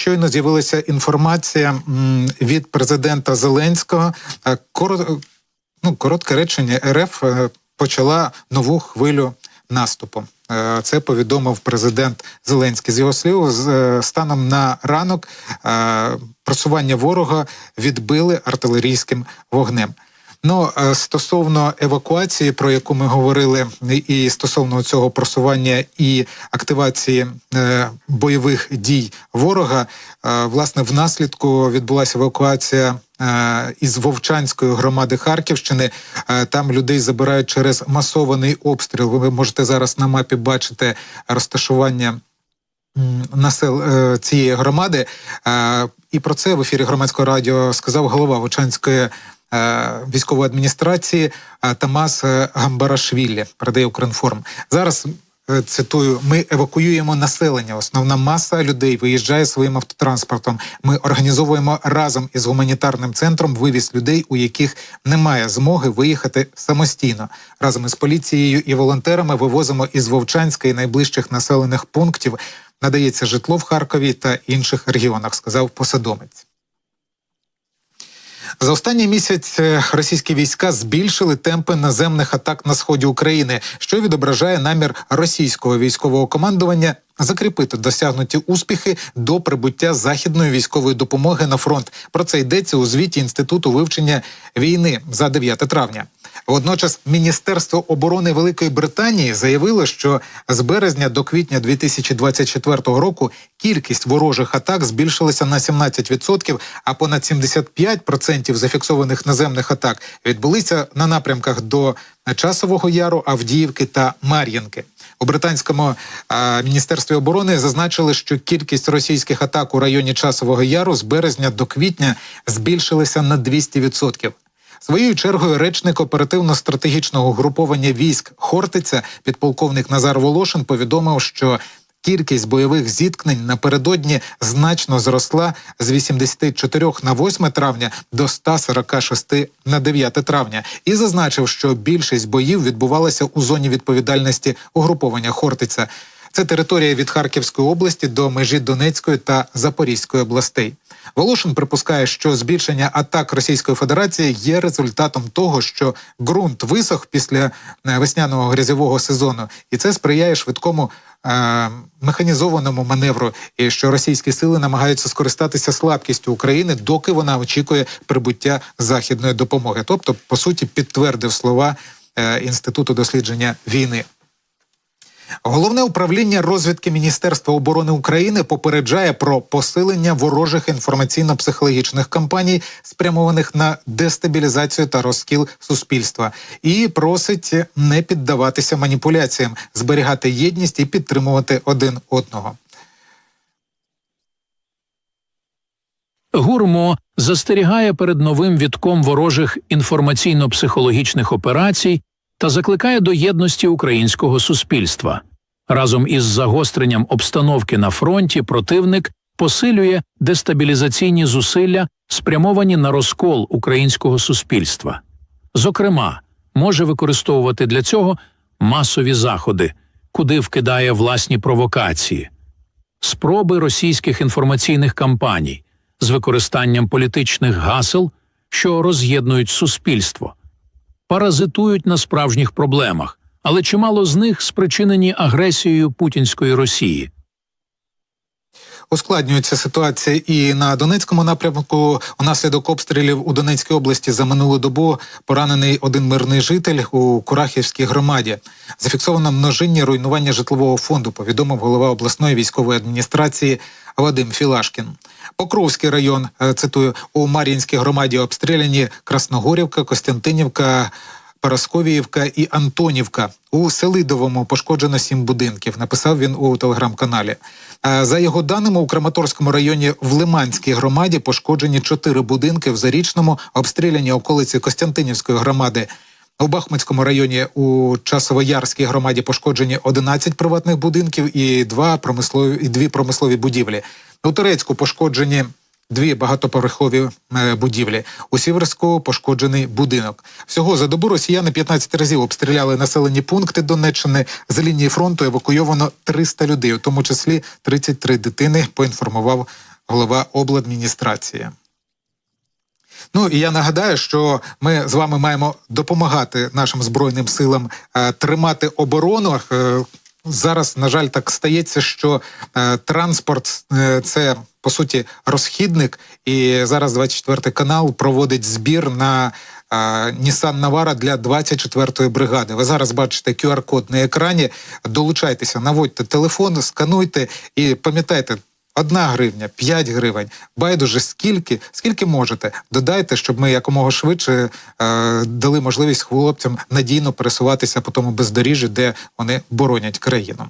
щойно з'явилася інформація від президента Зеленського. Коротке речення: РФ почала нову хвилю наступу. Це повідомив президент Зеленський. З його слів, станом на ранок просування ворога відбили артилерійським вогнем. Стосовно евакуації, про яку ми говорили, і стосовно цього просування і активації бойових дій ворога, власне, внаслідку відбулася евакуація із Вовчанської громади Харківщини. Там людей забирають через масований обстріл. Ви можете зараз на мапі бачити розташування цієї громади. І про це в ефірі Громадського радіо сказав голова Вовчанської військової адміністрації Тамас Гамбарашвілі, передає Укрінформ. Зараз, цитую, ми евакуюємо населення. Основна маса людей виїжджає своїм автотранспортом. Ми організовуємо разом із гуманітарним центром вивіз людей, у яких немає змоги виїхати самостійно. Разом із поліцією і волонтерами вивозимо із Вовчанська і найближчих населених пунктів. Надається житло в Харкові та інших регіонах, сказав посадовець. За останній місяць російські війська збільшили темпи наземних атак на сході України, що відображає намір російського військового командування закріпити досягнуті успіхи до прибуття західної військової допомоги на фронт. Про це йдеться у звіті Інституту вивчення війни за 9 травня. Водночас Міністерство оборони Великої Британії заявило, що з березня до квітня 2024 року кількість ворожих атак збільшилася на 17%, а понад 75% зафіксованих наземних атак відбулися на напрямках до Часового Яру, Авдіївки та Мар'їнки. У британському Міністерстві оборони зазначили, що кількість російських атак у районі Часового Яру з березня до квітня збільшилася на 200%. Своєю чергою речник оперативно-стратегічного угруповання військ «Хортиця» підполковник Назар Волошин повідомив, що кількість бойових зіткнень напередодні значно зросла з 84 на 8 травня до 146 на 9 травня. І зазначив, що більшість боїв відбувалася у зоні відповідальності угруповання «Хортиця». Це територія від Харківської області до межі Донецької та Запорізької областей. Волошин припускає, що збільшення атак Російської Федерації є результатом того, що ґрунт висох після весняного грязьового сезону, і це сприяє швидкому механізованому маневру, і що російські сили намагаються скористатися слабкістю України, доки вона очікує прибуття західної допомоги. Тобто, по суті, підтвердив слова Інституту дослідження війни. Головне управління розвідки Міністерства оборони України попереджає про посилення ворожих інформаційно-психологічних кампаній, спрямованих на дестабілізацію та розкіл суспільства, і просить не піддаватися маніпуляціям, зберігати єдність і підтримувати один одного. ГУРМО застерігає перед новим вітком ворожих інформаційно-психологічних операцій та закликає до єдності українського суспільства. Разом із загостренням обстановки на фронті противник посилює дестабілізаційні зусилля, спрямовані на розкол українського суспільства. Зокрема, може використовувати для цього масові заходи, куди вкидає власні провокації, спроби російських інформаційних кампаній з використанням політичних гасел, що роз'єднують суспільство, паразитують на справжніх проблемах, але чимало з них спричинені агресією путінської Росії. Ускладнюється ситуація і на Донецькому напрямку. Унаслідок обстрілів у Донецькій області за минулу добу поранений один мирний житель у Курахівській громаді. Зафіксовано множинні руйнування житлового фонду, повідомив голова обласної військової адміністрації Вадим Філашкін. Покровський район, цитую, у Мар'їнській громаді обстріляні Красногорівка, Костянтинівка, Парасковіївка і Антонівка. У Селидовому пошкоджено 7 будинків, написав він у телеграм-каналі. За його даними, у Краматорському районі в Лиманській громаді пошкоджені 4 будинки, в Зарічному обстріляні околиці Костянтинівської громади. У Бахмутському районі у Часово-Ярській громаді пошкоджені 11 приватних будинків і 2 промислові будівлі. У Торецьку пошкоджені 2 багатоповерхові будівлі. У Сіверську пошкоджений будинок. Всього за добу росіяни 15 разів обстріляли населені пункти Донеччини. З лінії фронту евакуйовано 300 людей, у тому числі 33 дитини, поінформував голова обладміністрації. Ну і я нагадаю, що ми з вами маємо допомагати нашим Збройним силам тримати оборону. Зараз, на жаль, так стається, що транспорт – це, по суті, розхідник. І зараз 24 канал проводить збір на Nissan Navara для 24-ї бригади. Ви зараз бачите QR-код на екрані. Долучайтеся, наводьте телефон, скануйте і пам'ятайте, 1 гривня, 5 гривень, байдуже скільки можете, додайте, щоб ми якомога швидше дали можливість хлопцям надійно пересуватися по тому бездоріжжі, де вони боронять країну.